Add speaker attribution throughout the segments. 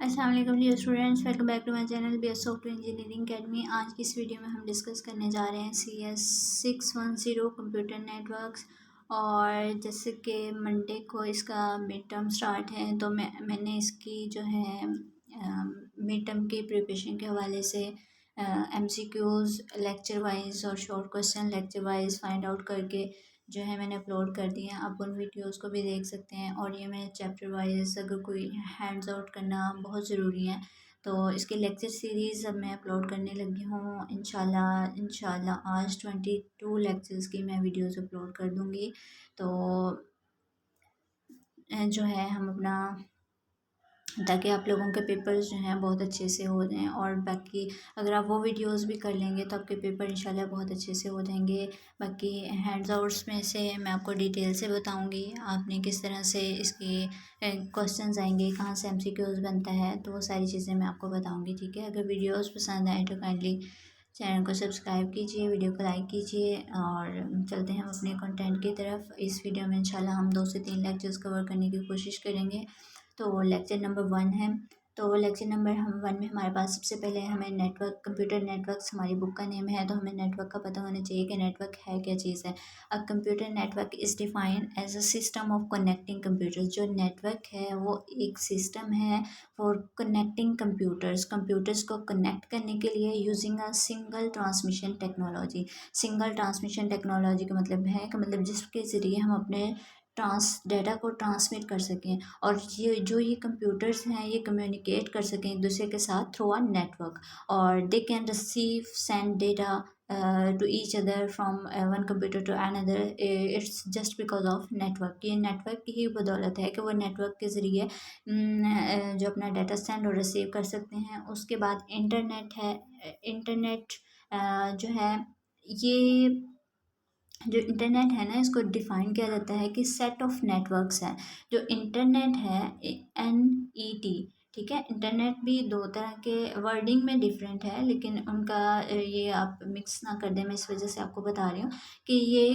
Speaker 1: अस्सलाम वालेकुम dear students, welcome back to my channel B S software engineering academy. आज की इस वीडियो में हम डिस्कस करने जा रहे हैं CS610 कंप्यूटर नेटवर्क्स। और जैसे कि मंडे को इसका मिड टर्म स्टार्ट है, तो मैंने इसकी जो है मिड टर्म की प्रिपरेशन के हवाले से MCQs लेक्चर वाइज और short question lecture wise find out करके जो है मैंने अपलोड कर दिए हैं। आप उन वीडियोस को भी देख सकते हैं। और ये मैं चैप्टर वाइज अगर कोई हैंड्स आउट करना बहुत ज़रूरी है, तो इसके लेक्चर सीरीज़ अब मैं अपलोड करने लगी हूँ। इंशाल्लाह आज 22 लेक्चर्स की मैं वीडियोस अपलोड कर दूँगी। तो जो है हम अपना, ताकि आप लोगों के पेपर्स जो हैं बहुत अच्छे से हो जाएं। और बाकी अगर आप वो वीडियोस भी कर लेंगे तो आपके पेपर इंशाल्लाह बहुत अच्छे से हो जाएंगे। बाकी हैंड्स आउट्स में से मैं आपको डिटेल से बताऊंगी आपने किस तरह से इसके क्वेश्चंस आएंगे, कहाँ से MCQs बनता है, तो वो सारी चीज़ें मैं आपको बताऊँगी। ठीक है, अगर वीडियोज़ पसंद आए तो काइंडली चैनल को सब्सक्राइब कीजिए, वीडियो को लाइक कीजिए। और चलते हैं हम अपने कंटेंट की तरफ। इस वीडियो में इंशाल्लाह हम 2 से 3 लेक्चर्स कवर करने की कोशिश करेंगे। तो लेक्चर नंबर 1 है। तो लेक्चर नंबर 1 में हमारे पास सबसे पहले हमें नेटवर्क, कंप्यूटर नेटवर्क्स हमारी बुक का नेम है, तो हमें नेटवर्क का पता होना चाहिए कि नेटवर्क है क्या चीज़ है। A computer network is defined as a system of connecting computers. जो नेटवर्क है वो एक सिस्टम है फॉर कनेक्टिंग कंप्यूटर्स को कनेक्ट करने के लिए using a single transmission technology. Single transmission technology का मतलब है कि मतलब जिसके ज़रिए हम अपने डाटा को ट्रांसमिट कर सकें। और ये कंप्यूटर्स हैं ये कम्युनिकेट कर सकें एक दूसरे के साथ थ्रू अ नेटवर्क। और they can receive send data to each other from one computer to another. It's just because of network. ये नेटवर्क की ही बदौलत है कि वो नेटवर्क के ज़रिए जो अपना डाटा सेंड और रिसीव कर सकते हैं। उसके बाद इंटरनेट है। इंटरनेट जो है, ये जो इंटरनेट है ना, इसको डिफाइन किया जाता है कि सेट ऑफ नेटवर्क्स है। जो इंटरनेट है NET, ठीक है। इंटरनेट भी दो तरह के वर्डिंग में डिफरेंट है, लेकिन उनका ये आप मिक्स ना कर दें, मैं इस वजह से आपको बता रही हूँ कि ये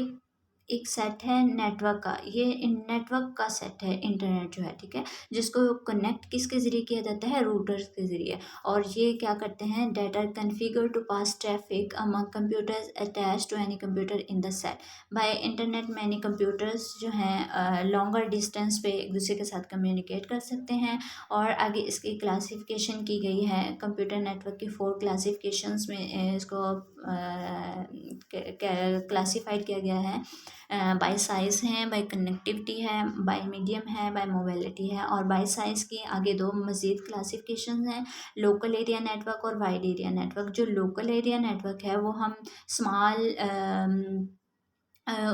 Speaker 1: एक सेट है नेटवर्क का। ये नेटवर्क का सेट है इंटरनेट जो है, ठीक है, जिसको कनेक्ट किसके ज़रिए किया जाता है, रूटर्स के ज़रिए। और ये क्या करते हैं, data configure to pass traffic among computers attach to any computer in the set. By internet many computers जो हैं लॉन्गर डिस्टेंस पे एक दूसरे के साथ कम्युनिकेट कर सकते हैं। और आगे इसकी क्लासिफिकेशन की गई है कंप्यूटर नेटवर्क की 4 क्लासिफिकेशंस में। इसको क्लासिफाइड किया गया है। बाय साइज़ है, बाय कनेक्टिविटी है, बाय मीडियम है, बाय मोबिलिटी है। और बाय साइज़ की आगे 2 मज़ीद क्लासिफिकेशन हैं, लोकल एरिया नेटवर्क और वाइड एरिया नेटवर्क। जो लोकल एरिया नेटवर्क है वो हम स्मॉल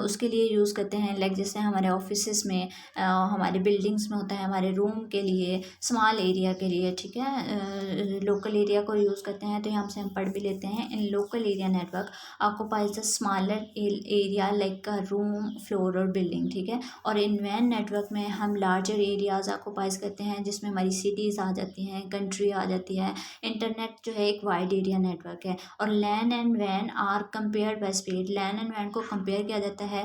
Speaker 1: उसके लिए यूज़ करते हैं, लाइक जैसे हमारे ऑफिसेस में, हमारे बिल्डिंग्स में होता है, हमारे रूम के लिए, स्मॉल एरिया के लिए, ठीक है। लोकल एरिया को यूज़ करते हैं, तो यहाँ से हम पढ़ भी लेते हैं। In local area network occupies the smaller area like room, floor और बिल्डिंग, ठीक है। और इन वैन नेटवर्क में हम लार्जर एरियाज़ ऑक्युपाइज करते हैं, जिसमें हमारी सिटीज़ आ जाती हैं, कंट्री आ जाती है। इंटरनेट जो है एक वाइड एरिया नेटवर्क है। और लैन एंड वैन are compare by speed. LAN and वैन को कंपेयर किया जाता है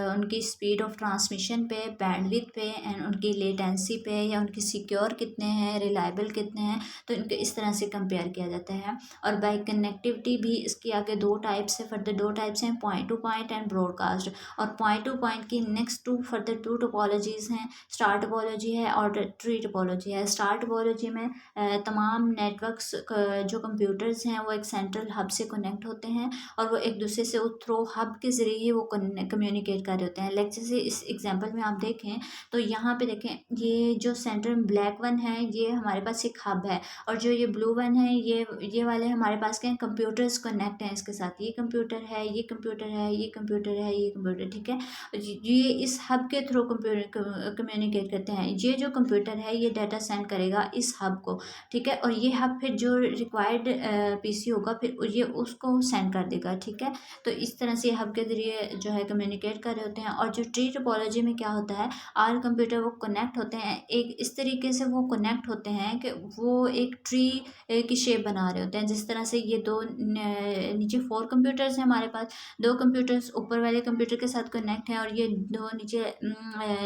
Speaker 1: उनकी स्पीड ऑफ ट्रांसमिशन पे, बैंडविड्थ पे एंड उनकी लेटेंसी पे, या उनकी सिक्योर कितने हैं, रिलायबल कितने हैं, तो इनके इस तरह से कंपेयर किया जाता है। और बाय कनेक्टिविटी भी इसके आगे 2 टाइप्स है, फर्दर 2 टाइप्स हैं, point two point and broadcast. और पॉइंट टू पॉइंट की नेक्स्ट 2 फर्दर 2 टोपोलॉजीज़ हैं, स्टार टोपोलॉजी है और ट्री टोपोलॉजी है। स्टार टोपोलॉजी में तमाम नेटवर्क्स जो कंप्यूटर्स हैं वो एक सेंट्रल हब से कनेक्ट होते हैं, और वो एक दूसरे से थ्रू हब के ज़रिए ही वो कम्युनिकेट कर रहे होते हैं। लाइक जैसे इस एग्जांपल में आप देखें तो यहाँ पे देखें, ये जो सेंटर ब्लैक वन है ये हमारे पास एक हब है, और जो ये ब्लू वन है ये वाले हमारे पास क्या है, कंप्यूटर्स कनेक्ट हैं इसके साथ। ये कंप्यूटर है, ये कंप्यूटर है, ये कंप्यूटर है, ये कंप्यूटर, ठीक है। ये इस हब के थ्रू कम्युनिकेट करते हैं। ये जो कंप्यूटर है ये डाटा सेंड करेगा इस हब को, ठीक है। और ये हब फिर जो रिक्वायर्ड PC होगा फिर ये उसको सेंड कर देगा, ठीक है। तो इस तरह से हब हब के ज़रिए जो है कम्युनिकेट कर रहे होते हैं। और जो ट्री टोपोलॉजी में क्या होता है, आल कंप्यूटर वो कनेक्ट होते हैं, एक इस तरीके से वो कनेक्ट होते हैं कि वो एक ट्री की शेप बना रहे होते हैं। जिस तरह से ये दो नीचे 4 कंप्यूटर्स हैं हमारे पास, 2 कंप्यूटर्स ऊपर वाले कंप्यूटर के साथ कनेक्ट हैं और ये 2 नीचे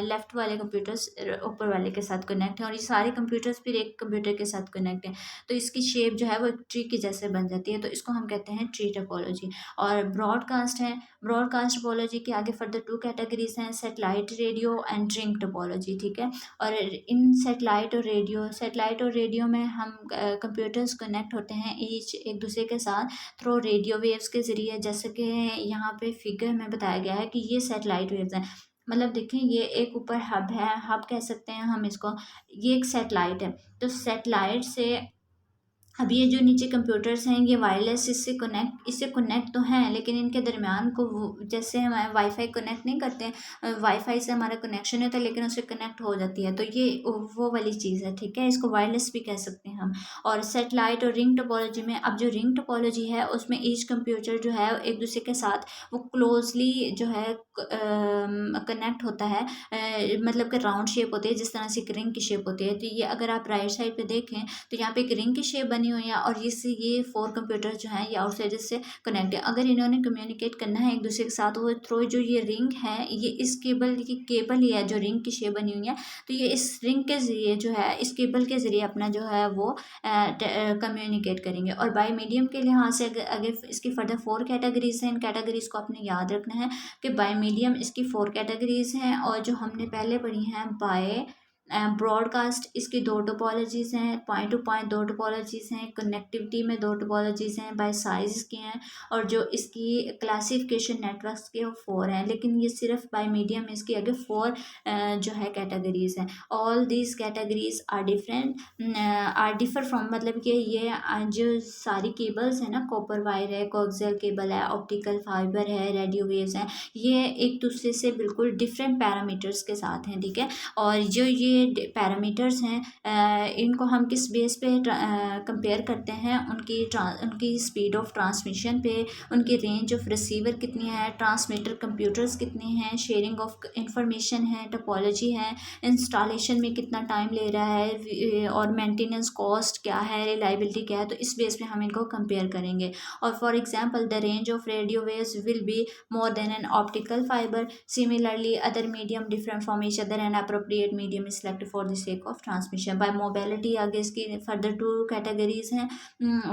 Speaker 1: लेफ्ट वाले कंप्यूटर्स ऊपर वाले के साथ कनेक्ट हैं, और ये सारे कंप्यूटर्स फिर एक कंप्यूटर के साथ कनेक्ट हैं। तो इसकी शेप जो है वो एक ट्री की जैसे बन जाती है, तो इसको हम कहते हैं ट्री टोपोलॉजी। और ब्रॉडकास्ट है, ब्रॉडकास्ट टोपोलॉजी के आगे फर्दर 2 कैटेगरीज हैं, satellite radio and ring topology, ठीक है। और इन सैटेलाइट और रेडियो में हम कंप्यूटर्स कनेक्ट होते हैं ईच एक दूसरे के साथ थ्रू रेडियो वेव्स के ज़रिए, जैसे कि यहाँ पे फिगर में बताया गया है कि ये सैटेलाइट वेव्स हैं। मतलब देखें, ये एक ऊपर हब है, हब कह सकते हैं हम इसको, ये एक सैटेलाइट है। तो सैटेलाइट से अब ये जो नीचे कंप्यूटर्स हैं ये वायरलेस इससे कनेक्ट तो हैं, लेकिन इनके दरमियान को जैसे हम वाईफाई कनेक्ट नहीं करते हैं, वाईफाई से हमारा कनेक्शन नहीं होता लेकिन उससे कनेक्ट हो जाती है, तो ये वो वाली चीज़ है, ठीक है। इसको वायरलेस भी कह सकते हैं हम। और सेटेलाइट और रिंग टोपोलॉजी में, अब जो रिंग टोपोलॉजी है उसमें ईच कंप्यूटर जो है एक दूसरे के साथ वो क्लोजली जो है कनेक्ट होता है, मतलब कि राउंड शेप होती है जिस तरह से एक रिंग की शेप होती है। तो ये अगर आप राइट साइड पे देखें तो यहाँ पे एक रिंग की शेप बनी हुई है, और इससे ये 4 कंप्यूटर जो हैं ये आउटसाइड से कनेक्ट है। अगर इन्होंने कम्युनिकेट करना है एक दूसरे के साथ, वो थ्रू जो ये रिंग है, ये इस केबल की केबल ही है जो रिंग की शेप बनी हुई है, तो ये इस रिंग के ज़रिए जो है, इस केबल के ज़रिए अपना जो है वो कम्युनिकेट करेंगे। और बाय मीडियम के लिहाज से अगर इसकी फर्दर 4 कैटेगरीज हैं, इन कैटेगरीज को आपने याद रखना है कि बाय मीडियम इसकी 4 कैटेगरीज हैं, और जो हमने पहले पढ़ी हैं बाय ब्रॉडकास्ट, इसकी 2 टोपोलॉजीज़ हैं, पॉइंट टू पॉइंट 2 टोपोलॉजीज़ हैं, कनेक्टिविटी में 2 टोपोलॉजीज़ हैं, बाय साइज़ के हैं, और जो इसकी क्लासिफिकेशन नेटवर्क्स के वो 4 हैं। लेकिन ये सिर्फ बाय मीडियम इसकी आगे 4 जो है कैटेगरीज हैं। All these categories are differ from, मतलब कि ये जो सारी केबल्स हैं ना, कॉपर वायर है, कोएक्सियल केबल है, ऑप्टिकल फाइबर है, रेडियो वेव्स हैं, ये एक दूसरे से बिल्कुल डिफरेंट पैरामीटर्स के साथ हैं, ठीक है। और जो ये पैरामीटर्स हैं इनको हम किस बेस पे कंपेयर करते हैं, उनकी स्पीड ऑफ ट्रांसमिशन पे, उनकी रेंज ऑफ रिसीवर कितनी है, ट्रांसमीटर कंप्यूटर्स कितने हैं, शेयरिंग ऑफ इंफॉर्मेशन है, टोपोलॉजी है, इंस्टॉलेशन में कितना टाइम ले रहा है, और मेंटेनेंस कॉस्ट क्या है, रिलायबिलिटी क्या है, तो इस बेस पे हम इनको कंपेयर करेंगे। और for example the range of radio waves will be more than an optical fibre, similarly other medium different from each other and appropriate medium is selected for the sake of transmission. By mobility आगे इसकी further 2 categories हैं,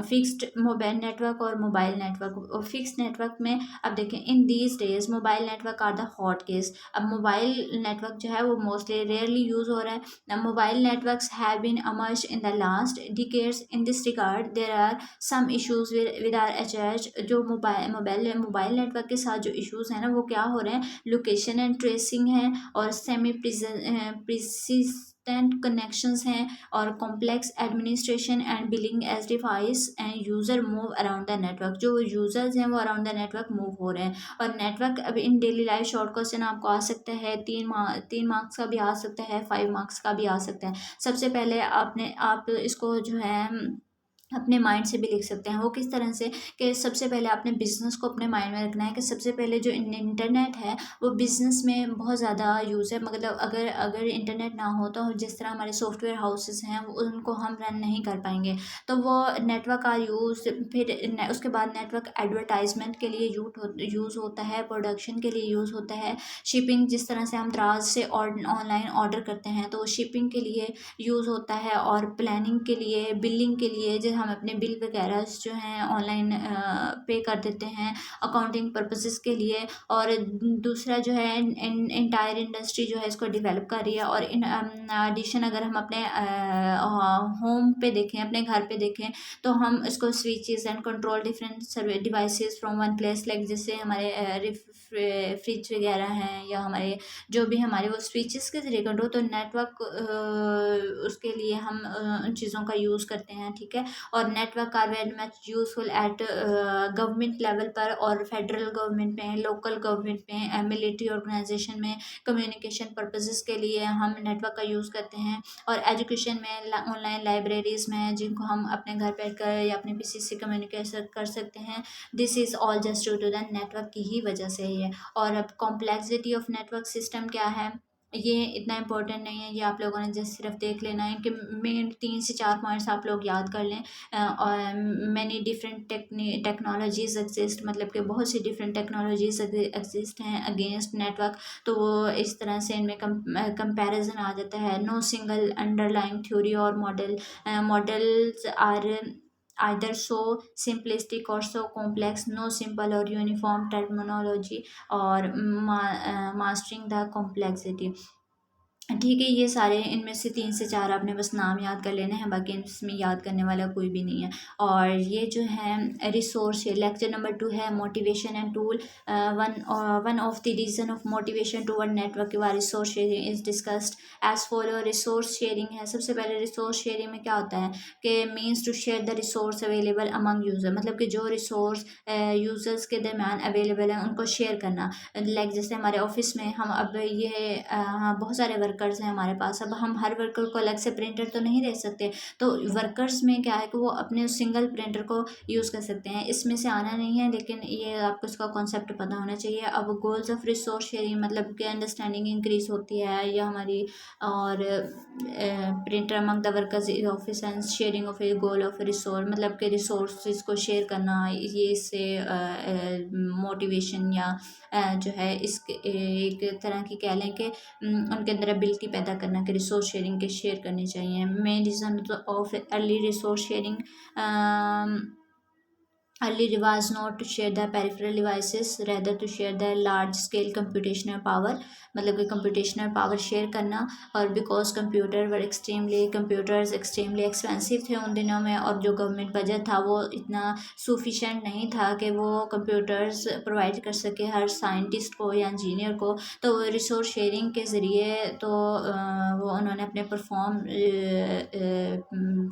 Speaker 1: fixed mobile network और mobile network. Fixed network में अब देखें, in these days mobile network are the hot case. अब mobile network जो है वो मोस्टली रेयरली यूज़ हो रहा है। Mobile networks have been emerged in the last decades. In this regard there are some issues with our HH, जो mobile network के साथ जो इश्यूज हैं ना वो क्या हो रहे हैं, लोकेशन एंड ट्रेसिंग है, और सेमी प्रिसिस्टेंट कनेक्शंस हैं, और complex administration and billing edge device end user move around the network. जो यूज़र्स हैं वो अराउंड द नेटवर्क मूव हो रहे हैं। और नेटवर्क अब इन डेली लाइफ शॉर्ट क्वेश्चन आपको आ सकता है, 3 मार्क्स का भी आ सकता है, 5 मार्क्स का भी आ सकता है। सबसे पहले आप इसको जो है अपने माइंड से भी लिख सकते हैं। वो किस तरह से, कि सबसे पहले आपने बिज़नेस को अपने माइंड में रखना है कि सबसे पहले जो इंटरनेट है वो बिज़नेस में बहुत ज़्यादा यूज़ है। मतलब अगर इंटरनेट ना हो तो जिस तरह हमारे सॉफ्टवेयर हाउसेस हैं उनको हम रन नहीं कर पाएंगे, तो वो नेटवर्क का यूज़, फिर उसके बाद नेटवर्क एडवर्टाइजमेंट के लिए यूज़ होता है, प्रोडक्शन के लिए यूज़ होता है, शिपिंग, जिस तरह से हम दराज से ऑनलाइन ऑर्डर करते हैं तो शिपिंग के लिए यूज़ होता है, और प्लानिंग के लिए, बिलिंग के लिए, जो हम अपने बिल वगैरह जो हैं ऑनलाइन पे कर देते हैं, अकाउंटिंग पर्पसेस के लिए। और दूसरा जो है इंटायर इंडस्ट्री जो है इसको डेवलप कर रही है। और इन एडिशन अगर हम अपने होम पे देखें, अपने घर पे देखें, तो हम इसको switches and control different survey devices from one place, like जैसे हमारे फ्रिज वगैरह हैं, या हमारे जो भी हमारे वो स्विचेस के ज़रिए कंट्रोल, तो नेटवर्क उसके लिए हम उन चीज़ों का यूज़ करते हैं, ठीक है। और network are very much useful at government level पर और फेडरल गवर्नमेंट में, लोकल गवर्नमेंट में, मिलिट्री ऑर्गेनाइजेशन में कम्युनिकेशन पर्पसेस के लिए हम नेटवर्क का यूज़ करते हैं। और एजुकेशन में ऑनलाइन लाइब्रेरीज में जिनको हम अपने घर बैठ कर या अपने पीसी से कम्युनिकेशन कर सकते हैं। This is all just due to the network की ही वजह से ही है। और अब कॉम्प्लेक्सिटी ऑफ नेटवर्क सिस्टम क्या है, ये इतना इम्पोर्टेंट नहीं है, ये आप लोगों ने जस्ट सिर्फ देख लेना है कि मेन 3 से 4 पॉइंट्स आप लोग याद कर लें। और मैनी डिफरेंट टेक्नोलॉजीज एग्जिस्ट, मतलब कि बहुत सी डिफरेंट टेक्नोलॉजीज एग्जिस्ट हैं अगेंस्ट नेटवर्क। तो वो इस तरह से इनमें कंपैरिजन आ जाता है। नो सिंगल अंडरलाइंग थ्योरी और models are either so simplistic or so complex, no simple or uniform terminology or mastering the complexity। ठीक है, ये सारे इनमें से 3 से 4 आपने बस नाम याद कर लेने हैं, बाकी इसमें याद करने वाला कोई भी नहीं है। और ये जो है रिसोर्स, लेक्चर नंबर 2 है motivation and tool. One of the reason of motivation toward network व resource sharing is discussed as follow. Resource sharing है, सबसे पहले रिसोर्स शेयरिंग में क्या होता है कि means to share the resource available among user, मतलब कि जो रिसोर्स यूजर्स के दरम्यान अवेलेबल है उनको शेयर करना। लाइक जैसे हमारे ऑफिस में हम अब ये बहुत सारे वर्कर्स हैं हमारे पास, अब हम हर वर्कर को अलग से प्रिंटर तो नहीं दे सकते, तो वर्कर्स में क्या है कि वो अपने सिंगल प्रिंटर को यूज़ कर सकते हैं। इसमें से आना नहीं है, लेकिन ये आपको इसका कॉन्सेप्ट पता होना चाहिए। अब गोल्स ऑफ रिसोर्स शेयरिंग मतलब कि अंडरस्टैंडिंग इंक्रीज होती है या हमारी, और printer among the workers office and sharing of A goal of resource, मतलब कि रिसोर्स को शेयर करना, ये इससे मोटिवेशन या जो है इसके एक तरह की कह लें कि उनके अंदर एबिलिटी पैदा करना कि रिसोर्स शेयरिंग के शेयर करनी चाहिए। Main reason of early resource sharing, early was not to share the peripheral devices, rather to share the large scale computational power, मतलब कि computational power शेयर करना। और बिकॉज कंप्यूटर्स एक्सट्रीमली एक्सपेंसिव थे उन दिनों में, और जो गवर्नमेंट बजट था वो इतना सफिशेंट नहीं था कि वो कंप्यूटर्स प्रोवाइड कर सके हर साइंटिस्ट को या इंजीनियर को। तो रिसोर्स शेयरिंग के ज़रिए तो वो उन्होंने अपने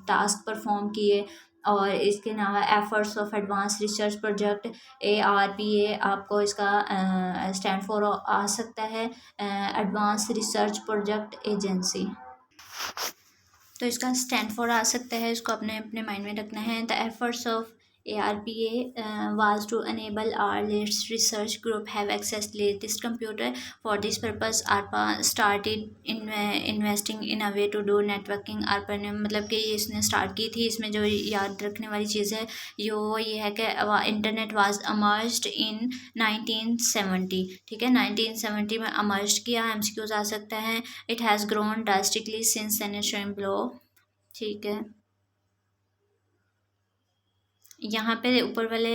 Speaker 1: टास्क परफॉर्म किए। और इसके अलावा efforts of advance research project, ARPA आपको इसका स्टैंड फॉर आ सकता है, एडवांस रिसर्च प्रोजेक्ट एजेंसी, तो इसका स्टैंड फॉर आ सकता है, इसको अपने अपने माइंड में रखना है। The efforts of ARPA was to enable our research group have access to latest computer. For this purpose ARPA started investing in a way to do networking। ARPA ने मतलब कि इसने स्टार्ट की थी, इसमें जो याद रखने वाली चीज़ है ये है कि इंटरनेट वाज अमर्ज्ड इन 1970। ठीक है, 1970 में अमर्ज किया। MCQs आ सकता है। It has grown drastically since then blow. ठीक है, यहाँ पे ऊपर वाले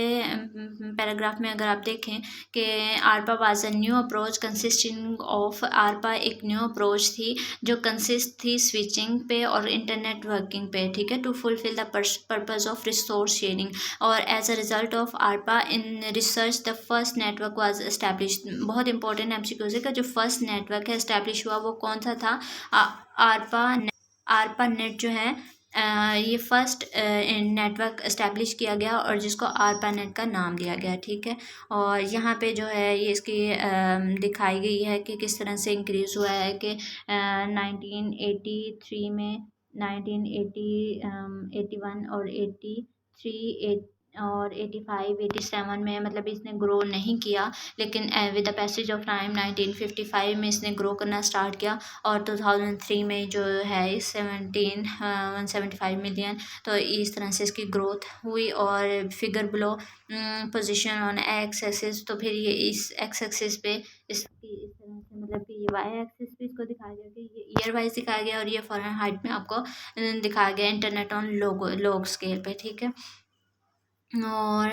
Speaker 1: पैराग्राफ में अगर आप देखें कि आरपा was a new approach consisting of, आरपा एक न्यू अप्रोच थी जो कंसिस्ट थी स्विचिंग पे और इंटरनेट वर्किंग पे। ठीक है, to fulfil the purpose of resource sharing. और as a result of ARPA in research the first network was establish. बहुत इंपॉर्टेंट MCQ का जो फर्स्ट नेटवर्क है एस्टैब्लिश हुआ वो कौन सा था, आरपा। आरपा नेट जो है ये फर्स्ट नेटवर्क इस्टेब्लिश किया गया और जिसको आरपा नेट का नाम दिया गया। ठीक है, और यहाँ पे जो है ये इसकी दिखाई गई है कि किस तरह से इंक्रीज़ हुआ है कि 1983 में, 1981 और 83 और 85 87 में, मतलब इसने ग्रो नहीं किया, लेकिन with the passage of time 1955 में इसने ग्रो करना स्टार्ट किया। और 2003 में जो है 175 मिलियन, तो इस तरह से इसकी ग्रोथ हुई। और figure below position on x axis, तो फिर ये इस एक्स एक्सिस पे इसकी इस तरह से, मतलब कि ये वाई एक्सिस पे इसको दिखाया गया कि ये ईयर वाइज दिखाया गया और ये फॉरेन हाइट में आपको दिखाया गया इंटरनेट ऑन लोग स्केल पे। ठीक है, और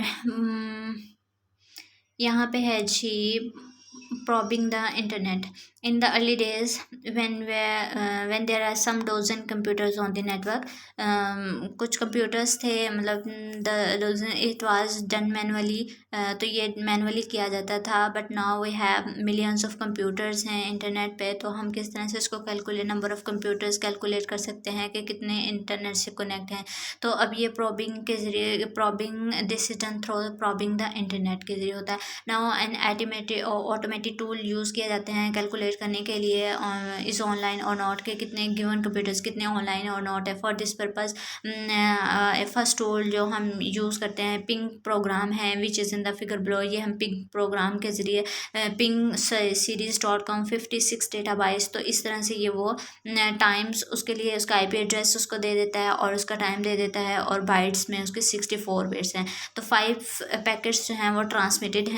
Speaker 1: यहाँ पे है जी probing the internet. in the early days when there are some dozen computers on the network, कुछ computers थे मतलब the dozen it was done manually, तो ये मैनुअली किया जाता था. But now we have millions of computers हैं internet पे, तो हम किस तरह से इसको calculate number of computers calculate कर सकते हैं कि कितने इंटरनेट से कनेक्ट हैं. तो अब ये प्रॉबिंग के ज़रिए probing this is done through probing the internet के ज़रिए होता है. Now N automatic tool use किए जाते हैं कैलकुलेट करने के लिए इस ऑनलाइन और नॉट के कितने गिवन कंप्यूटर्स कितने ऑनलाइन और नॉट है. For this purpose first tool जो हम यूज़ करते हैं पिंग प्रोग्राम है which is in the figure below. ये हम पिंग प्रोग्राम के ज़रिए पिंग series.com 56 डेटाबाइट्स, तो इस तरह से ये वो टाइम्स उसके लिए उसका आईपी एड्रेस उसको दे देता है और उसका टाइम दे देता है, और बाइट्स में उसके 64 बिट्स हैं. तो 5 पैकेट्स जो हैं वो ट्रांसमीटर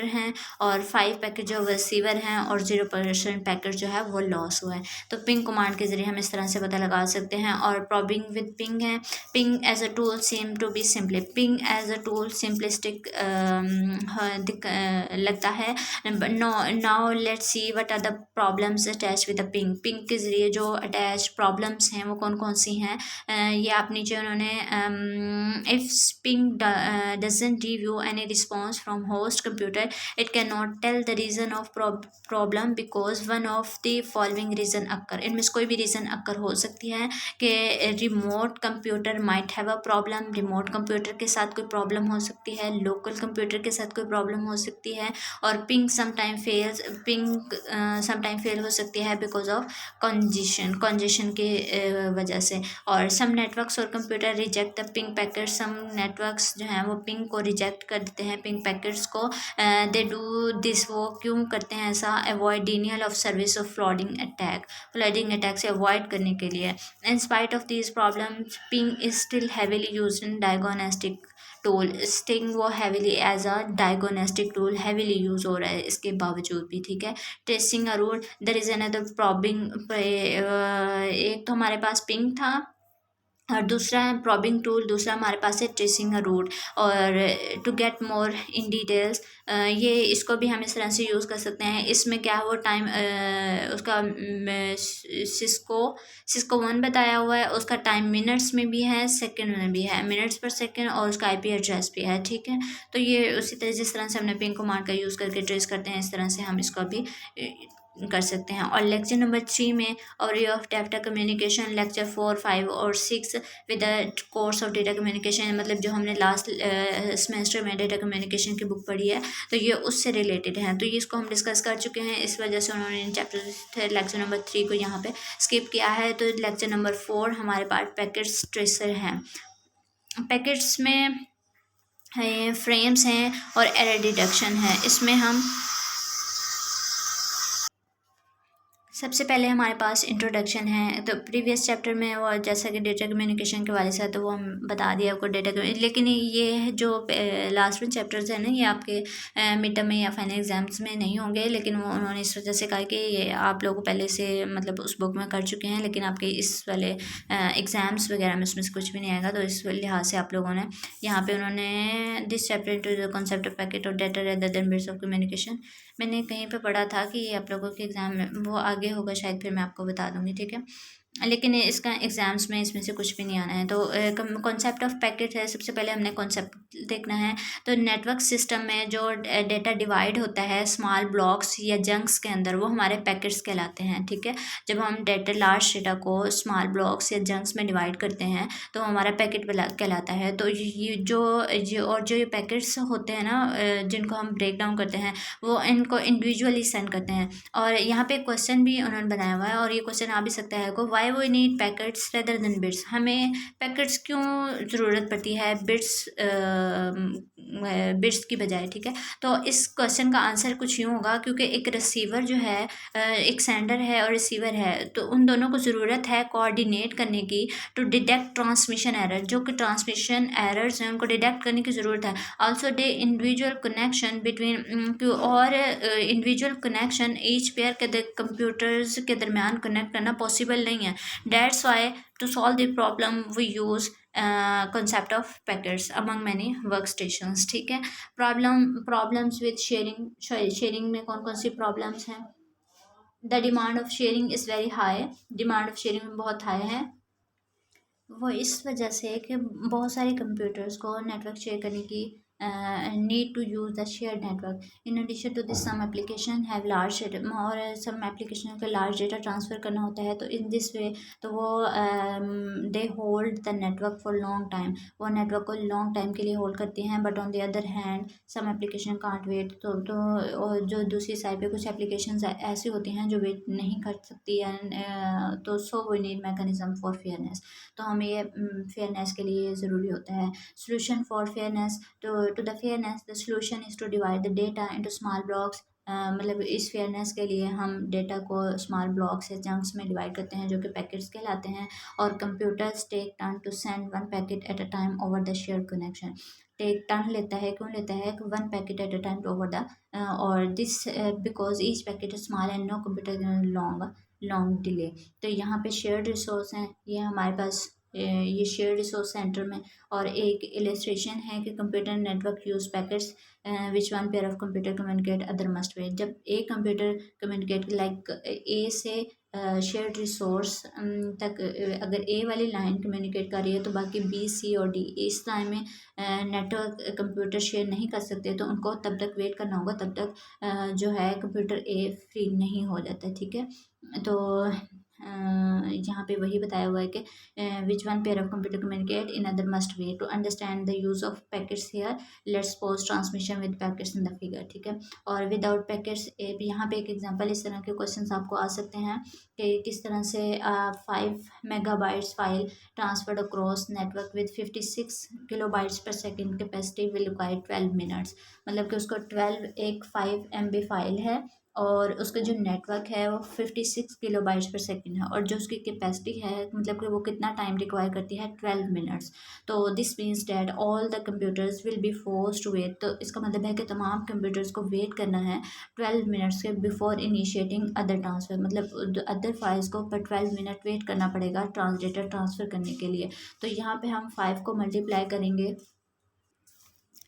Speaker 1: हैं और 5 पैकेट जो रिसीवर हैं और 0% पैकेट जो है वो लॉस हुआ है. तो पिंग कमांड के ज़रिए हम इस तरह से पता लगा सकते हैं. और प्रॉबिंग विद पिंग है. Ping as a tool seem to be simply ping as a tool simplistic लगता है. Now let's see what are the problems attach with the ping. Ping के ज़रिए जो अटैच प्रॉब्लम्स हैं वो कौन कौन सी हैं, ये आप नीचे उन्होंने if ping doesn't give you any response from host computer it can not tell the reason of problem because one of the following reason occur. इनमें से कोई भी रीज़न अक्कर हो सकती है कि remote computer might have a problem. Remote computer के साथ कोई प्रॉब्लम हो सकती है, लोकल कंप्यूटर के साथ कोई प्रॉब्लम हो सकती है, और पिंग समटाइम फेल हो सकती है बिकॉज ऑफ कंजेशन के वजह से. और सम नेटवर्क्स और computer reject the ping packet. Some networks जो हैं वो पिंग को रिजेक्ट कर देते हैं पिंग पैकेट्स को. दे डू दिस वो क्यों करते हैं ऐसा, avoid denial of service of flooding attack से अवॉइड करने के लिए. In spite of this problems ping is still heavily used in diagnostic tool. स्टिंग वो heavily as a diagnostic tool heavily use हो रहा है इसके बावजूद भी. ठीक है. Tracing a route there is another probing. एक तो हमारे पास पिंग था और दूसरा है प्रॉबिंग टूल, दूसरा हमारे पास है ट्रेसिंग अ रूट. और to get more in details ये इसको भी हम इस तरह से यूज़ कर सकते हैं. इसमें क्या है वो टाइम उसका सिस्को 1 बताया हुआ है, उसका टाइम मिनट्स में भी है सेकंड में भी है, मिनट्स पर सेकंड, और उसका आईपी एड्रेस भी है. ठीक है. तो ये उसी तरह जिस तरह से हमने पिंग कमांड का यूज़ करके ट्रेस करते हैं इस तरह से हम इसको भी कर सकते हैं. और लेक्चर नंबर 3 में और ये ऑफ डेटा कम्युनिकेशन लेक्चर 4, 5 और 6 with the course of data communication, मतलब जो हमने लास्ट सेमेस्टर में डेटा कम्युनिकेशन की बुक पढ़ी है तो ये उससे रिलेटेड है. तो ये इसको हम डिस्कस कर चुके हैं, इस वजह से उन्होंने इन चैप्टर लेक्चर नंबर 3 को यहाँ पे स्किप किया है. तो लेक्चर नंबर 4 हमारे पास पैकेट्स ट्रेसर हैं. पैकेट्स में फ्रेम्स हैं और एरर डिटेक्शन है. इसमें हम सबसे पहले हमारे पास इंट्रोडक्शन है. तो प्रीवियस चैप्टर में वो जैसा कि डेटा कम्युनिकेशन के वाले से तो वो हम बता दिया आपको लेकिन ये जो लास्ट में चैप्टर्स हैं ना ये आपके मिड टर्म में या फाइनल एग्जाम्स में नहीं होंगे, लेकिन वो उन्होंने इस वजह से कहा कि ये आप लोगों को पहले से मतलब उस बुक में कर चुके हैं, लेकिन आपके इस वाले एग्ज़ाम्स वगैरह में उसमें से कुछ भी नहीं आएगा. तो इस लिहाज से आप लोगों ने यहाँ पे उन्होंने this chapter into the concept of packet और data rather than bits of communication. मैंने कहीं पे पढ़ा था कि ये आप लोगों के एग्ज़ाम में वो आगे होगा शायद, फिर मैं आपको बता दूँगी. ठीक है. लेकिन इसका एग्ज़ाम्स में इसमें से कुछ भी नहीं आना है. तो कॉन्सेप्ट ऑफ पैकेट है. सबसे पहले हमने कॉन्सेप्ट देखना है. तो नेटवर्क सिस्टम में जो डेटा डिवाइड होता है स्मॉल ब्लॉक्स या जंक्स के अंदर वो हमारे पैकेट्स कहलाते हैं. ठीक है. जब हम लार्ज डेटा को स्मॉल ब्लॉक्स या जंक्स में डिवाइड करते हैं तो हमारा पैकेट कहलाता है. तो ये जो ये पैकेट्स होते हैं ना जिनको हम ब्रेक डाउन करते हैं वो इनको इंडिविजुअली सेंड करते हैं. और यहाँ पे क्वेश्चन भी उन्होंने बनाया हुआ है और ये क्वेश्चन आ भी सकता है को why we need packets rather than bits. हमें पैकेट्स क्यों ज़रूरत पड़ती है बिट्स की बजाय. ठीक है. तो इस क्वेश्चन का आंसर कुछ यूँ होगा क्योंकि एक रिसीवर जो है एक सेंडर है और रिसीवर है, तो उन दोनों को ज़रूरत है कोऑर्डिनेट करने की टू डिटेक्ट ट्रांसमिशन एरर. जो कि ट्रांसमिशन एरर्स हैं उनको डिटेक्ट करने की ज़रूरत है. Also they individual connection between और इंडिविजुअल कनेक्शन ईच पेयर के कंप्यूटर्स के दरमियान कनेक्ट करना पॉसिबल नहीं है. That's why to solve the problem we use concept of packets among many workstations. ठीक है. प्रॉब्लम्स विद शेयरिंग में कौन कौन सी प्रॉब्लम्स हैं. The demand of sharing is very high. Demand of sharing बहुत हाई है. वो इस वजह से कि बहुत सारे कंप्यूटर्स को नेटवर्क शेयर करने की need to use the share network. In addition to this some application have large और सम एप्लीकेशन को लार्ज डेटा ट्रांसफ़र करना होता है. तो इन दिस वे तो वो they hold the network for long time. वो नेटवर्क को लॉन्ग टाइम के लिए होल्ड करती हैं. But on the other hand some application can't wait. तो और जो दूसरी साइड पे कुछ एप्लीकेशंस ऐसी होती हैं जो वेट नहीं कर सकती हैं. तो so we need mechanism for fairness. तो हमें ये फेयरनेस के लिए ज़रूरी होता है. Solution for fairness to the fairness the solution is to divide the data into small blocks. मतलब इस फेयरनेस के लिए हम डेटा को स्मॉल ब्लॉक्स या चंक्स में डिवाइड करते हैं जो कि पैकेट्स कहलाते हैं. और computers take turn to send one packet at a time over the share connection. Take turn लेता है. क्यों लेता है? One packet at a time over the और this because each packet is small and no computer long delay. तो यहाँ पे shared resource हैं. ये हमारे पास ये शेयर रिसोर्स सेंटर में. और एक इलस्ट्रेशन है कि computer network use packets which one pair of computer communicate other must wait. जब एक कंप्यूटर कम्युनिकेट लाइक ए से शेयर्ड रिसोर्स तक अगर ए वाली लाइन कम्युनिकेट कर रही है तो बाकी बी सी और डी इस टाइम में नेटवर्क कंप्यूटर शेयर नहीं कर सकते. तो उनको तब तक वेट करना होगा तब तक जो है कंप्यूटर ए फ्री नहीं हो जाता. ठीक है. तो यहाँ पे वही बताया हुआ है कि which one pair of computer communicate in other must wait. To understand the use of packets here let's suppose transmission with packets in the figure. ठीक है. और विदाउट पैकेट्स यहाँ पे एक एग्जांपल इस तरह के क्वेश्चंस आपको आ सकते हैं कि किस तरह से 5 megabytes file transferred across network with 56 kilobytes per second capacity will require 12 minutes. मतलब कि उसको 12 एक 5 MB फाइल है और उसका जो नेटवर्क है वो 56 किलोबाइट्स पर सेकंड है. और जो उसकी कैपेसिटी है मतलब कि वो कितना टाइम रिक्वायर करती है 12 मिनट्स. तो this means that all the computers will be force to wait. तो इसका मतलब है कि तमाम कंप्यूटर्स को वेट करना है 12 मिनट्स के बिफोर इनिशिएटिंग अदर ट्रांसफ़र. मतलब अदर फाइल्स को पर 12 मिनट वेट करना पड़ेगा डेटा ट्रांसफ़र करने के लिए. तो यहाँ पे हम 5 को मल्टीप्लाई करेंगे.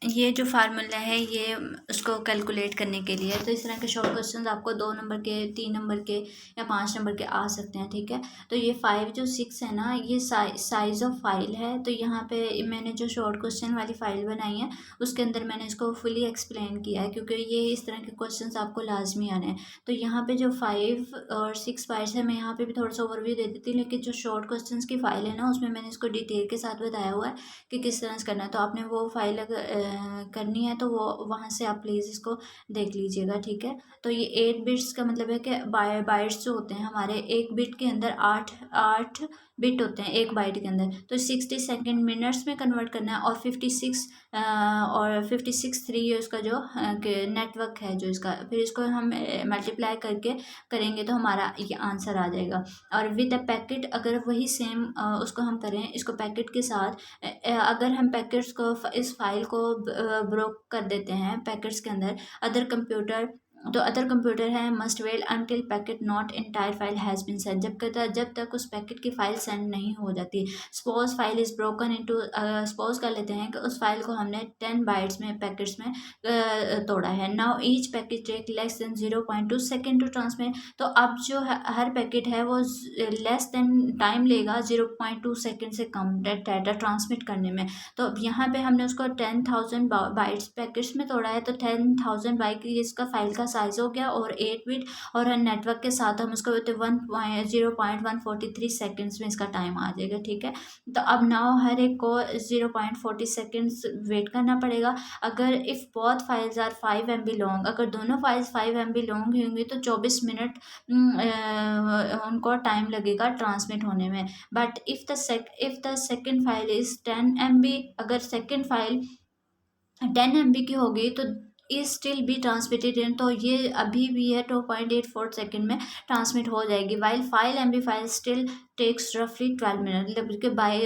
Speaker 1: ये जो फार्मूला है ये उसको कैलकुलेट करने के लिए. तो इस तरह के शॉर्ट क्वेश्चन आपको 2 नंबर के 3 नंबर के या 5 नंबर के आ सकते हैं. ठीक है. तो ये 5 जो 6 है ना ये साइज़ ऑफ फाइल है. तो यहाँ पे मैंने जो शॉर्ट क्वेश्चन वाली फ़ाइल बनाई है उसके अंदर मैंने इसको फुली एक्सप्लेन किया है क्योंकि ये इस तरह के क्वेश्चन आपको लाजमी आने हैं. तो यहाँ पे जो 5 और 6 फाइल्स है मैं यहाँ पे भी थोड़ा सा ओवरव्यू दे देती हूँ. लेकिन जो शॉर्ट क्वेश्चन की फ़ाइल है ना उसमें मैंने इसको डिटेल के साथ बताया हुआ है कि किस तरह से करना है. तो आपने वो फाइल अगर करनी है तो वो वहाँ से आप प्लीज़ इसको देख लीजिएगा. ठीक है. तो ये 8 बिट्स का मतलब है कि बाइट्स जो होते हैं हमारे एक बिट के अंदर 8 बिट होते हैं एक बाइट के अंदर. तो 60 सेकेंड मिनट्स में कन्वर्ट करना है. और 56 3 उसका जो नेटवर्क है जो इसका फिर इसको हम मल्टीप्लाई करके करेंगे तो हमारा ये आंसर आ जाएगा. और विद अ पैकेट अगर वही सेम उसको हम करें इसको पैकेट के साथ अगर हम पैकेट्स को इस फाइल को ब्रोक कर देते हैं पैकेट्स के अंदर अदर कंप्यूटर है must wait until packet not entire file has been send. जब तक उस पैकेट की फ़ाइल सेंड नहीं हो जाती. Suppose file is broken into suppose कर लेते हैं कि उस फाइल को हमने 10 बाइट्स में पैकेट्स में तोड़ा है. Now each packet take less than 0.2 second to transmit. तो अब जो हर पैकेट है वो लेस देन टाइम लेगा 0.2 सेकेंड से कम डाटा ट्रांसमिट करने में. तो अब यहाँ पे हमने उसको 10,000 बाइट्स पैकेट्स में तोड़ा है. तो 10,000 बाइट इसका फाइल का साइज़ हो गया और 8 बिट और नेटवर्क के साथ हम उसको 0.143 सेकेंड्स में इसका टाइम आ जाएगा. ठीक है. तो अब नाउ हर एक को 0.40 सेकेंड्स वेट करना पड़ेगा. अगर if both files are 5 MB long अगर दोनों फाइल्स 5 MB लॉन्ग होंगी तो 24 मिनट उनको टाइम लगेगा ट्रांसमिट होने में. But if the second file is 10 MB अगर सेकेंड फाइल 10 MB की होगी तो is still be transmitted in. तो ये अभी भी है 2.84 सेकेंड में ट्रांसमिट हो जाएगी. While 5 MB file still takes रफली 12 मिनट, मतलब कि बाई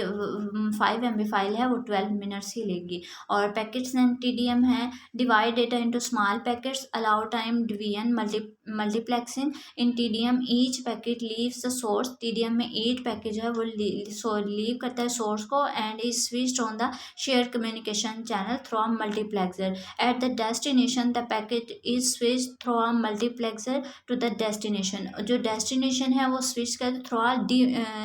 Speaker 1: 5 MB फाइल है वो 12 मिनट्स ही लेगी। और पैकेट्स एंड TDM है, divide data into small packets, allow time division, multiplexing. In TDM each packet leaves the source, TDM में ईच पैकेज है वो लीव करता है सोर्स को, and is switched on the share communication channel through a multiplexer. At the destination the packet is switched through a multiplexer to the destination, जो destination है वो switch कर through a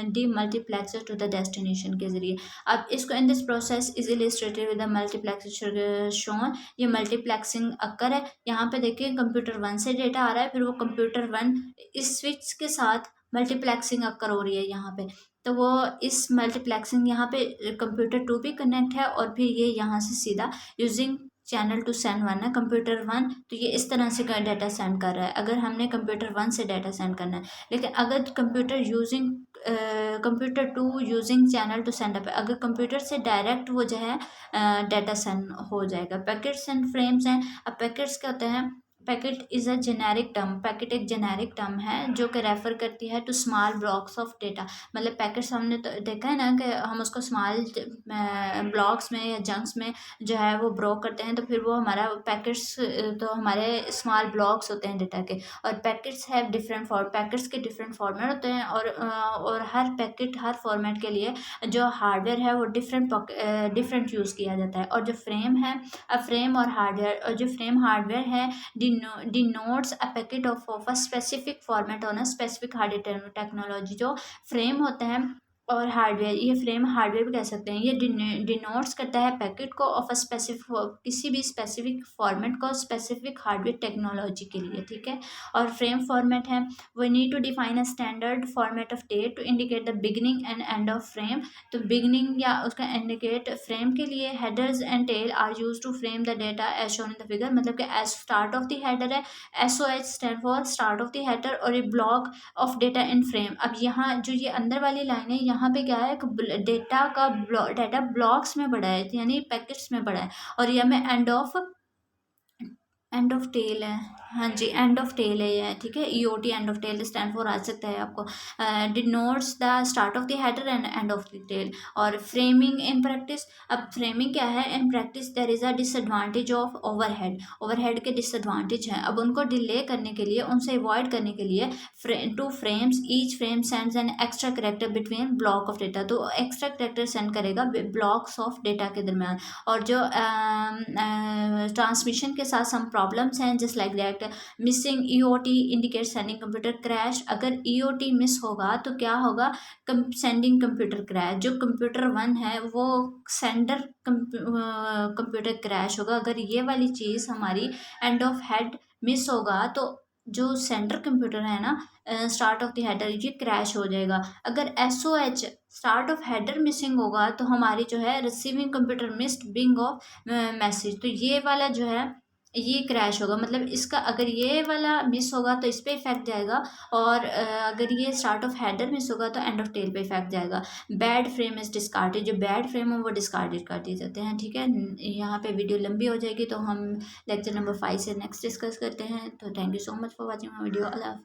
Speaker 1: demultiplexer to the destination के जरिए। अब इसको in this process is illustrated with the multiplexer shown, ये multiplexing occur है। यहाँ पे देखिए कंप्यूटर 1 से डेटा आ रहा है, फिर वो कंप्यूटर 1 इस स्विच के साथ मल्टीप्लेक्सिंग अक्कर हो रही है यहाँ पे, तो वो इस मल्टीप्लेक्सिंग यहाँ पे कंप्यूटर 2 भी कनेक्ट है, और फिर ये यहाँ से सीधा यूजिंग चैनल टू सेंड 1 है कंप्यूटर 1, तो ये इस तरह से डाटा सेंड कर रहा है अगर हमने कंप्यूटर 1 से डाटा सेंड करना है। लेकिन अगर computer 2 using channel to send up, अगर कंप्यूटर से डायरेक्ट वो जो है डाटा सेंड हो जाएगा। पैकेट्स एंड फ्रेम्स हैं। अब पैकेट्स क्या होते हैं, packet is a generic term, packet एक जेनेरिक टर्म है जो कि रेफर करती है to small blocks of data. मतलब पैकेट्स हमने तो देखा है ना कि हम उसको स्मॉल ब्लॉक्स में या जंक्स में जो है वो ब्रो करते हैं, तो फिर वो हमारा पैकेट्स तो हमारे स्मॉल ब्लॉक्स होते हैं डेटा के। और पैकेट्स हैव डिफरेंट पैकेट्स के डिफरेंट फॉर्मेट होते हैं, और हर पैकेट हर फॉर्मेट के लिए जो हार्डवेयर है वो डिफरेंट यूज़ किया जाता है। और जो फ्रेम है, फ्रेम और हार्डवेयर, और जो फ्रेम हार्डवेयर है denotes a packet of a specific format on a specific hardware technology। जो फ्रेम होते हैं और हार्डवेयर, ये फ्रेम हार्डवेयर भी कह सकते हैं, ये डिनोट्स करता है पैकेट को ऑफ अ स्पेसिफिक, किसी भी स्पेसिफिक फॉर्मेट को स्पेसिफिक हार्डवेयर टेक्नोलॉजी के लिए, ठीक है। और फ्रेम फॉर्मेट है, we need to define a standard format of that to indicate the beginning and end of frame. तो बिगनिंग या उसका इंडिकेट फ्रेम के लिए headers and tail are use to frame the data as shown in the figure, मतलब कि as start of the header है, SOH stand for start of the header, और ये block of data in frame. अब यहाँ जो ये अंदर वाली लाइन है, यहाँ पे क्या है, डेटा ब्लॉक्स में पड़ा है, यानी पैकेट्स में पड़ा है, और ये में एंड ऑफ टेल है। हाँ जी, एंड ऑफ टेल है ये, ठीक है। EOT end of tail stand for आ सकता है आपको। Denotes the start of the header and end of the tail. और फ्रेमिंग इन प्रैक्टिस, अब फ्रेमिंग क्या है, in practice there is a disadvantage of overhead के डिसएडवांटेज हैं। अब उनको डिले करने के लिए, उनसे अवॉइड करने के लिए, 2 frames, each frame sends an extra character between block of data, तो एक्स्ट्रा करेक्टर सेंड करेगा ब्लॉक्स ऑफ डेटा के दरमियान। और जो ट्रांसमिशन के साथ सम प्रॉब्लम्स हैं, just like that missing EOT indicate sending computer crash. अगर EOT मिस होगा तो क्या होगा, सेंडिंग कंप्यूटर क्रैश। जो कंप्यूटर 1 है वो सेंडर कंप्यूटर क्रैश होगा। अगर ये वाली चीज़ हमारी एंड ऑफ हेड मिस होगा तो जो सेंटर कंप्यूटर है ना, स्टार्ट ऑफ द हेडर, ये क्रैश हो जाएगा। अगर SOH start of header missing होगा तो हमारी जो है receiving computer missed being of message, तो ये वाला जो है ये क्रैश होगा। मतलब इसका अगर ये वाला मिस होगा तो इस पर इफेक्ट जाएगा, और अगर ये स्टार्ट ऑफ हेडर मिस होगा तो एंड ऑफ टेल पे इफेक्ट जाएगा। बैड फ्रेम इज डिस्कार्डेड, जो बैड फ्रेम है वो डिस्कार्डेड कर दिए जाते हैं, ठीक है। यहाँ पे वीडियो लंबी हो जाएगी, तो हम लेक्चर नंबर 5 से नेक्स्ट डिस्कस करते हैं। तो thank you so much for watching my video. Allah.